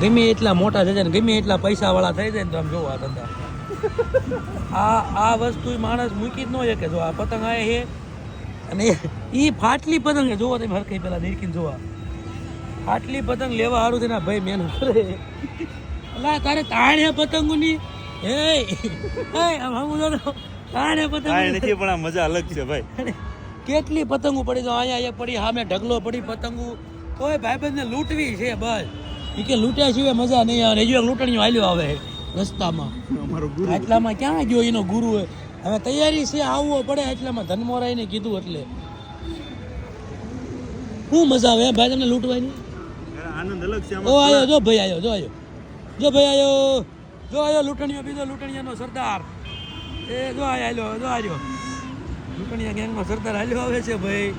ગમે એટલા મોટા થઈ જાય ને ગમે એટલા પૈસાવાળા થઈ જાય ને તો આમ જોવો આ ધંધા આ વસ્તુ માણસ મૂકી જ ન શકે. જો આ પતંગ આ છે અને એ ફાટલી પતંગ છે. જોવો તમે હરખી પેલા નીકળીને જોવા ફાટલી પતંગ લેવા સારું છે ને ભાઈ મહેનત કરે. અલા તારે તાણે પતંગોની તાણે પતંગ નથી પણ આ મજા અલગ છે ભાઈ. કેટલી પતંગો પડી તો અહીંયા પડી સામે ઢગલો પડી પતંગો તોય ભાઈબંધને લૂંટવી છે બસ. એ કે લૂંટ્યા સિવાય મજા નહીં આવે. હજુ એક લૂંટણીઓ હાલ્યો આવે રસ્તામાં. આટલામાં ક્યાં ગયો એનો ગુરુ? હવે તૈયારી છે આવવો પડે એટલામાં ધનમોરાઈને કીધું એટલે શું મજા આવે ભાઈ તમને લૂંટવાની? આનંદ અલગ છે. ઓ આવ્યો જો ભાઈ આવ્યો જો ભાઈ આવ્યો જો આવ્યો લૂંટણીઓ બીજો લૂંટણીયાનો સરદાર એ જો આવ્યો જો આવ્યો લૂંટણીયા ગેંગમાં સરદાર હાલ્યો આવે છે ભાઈ.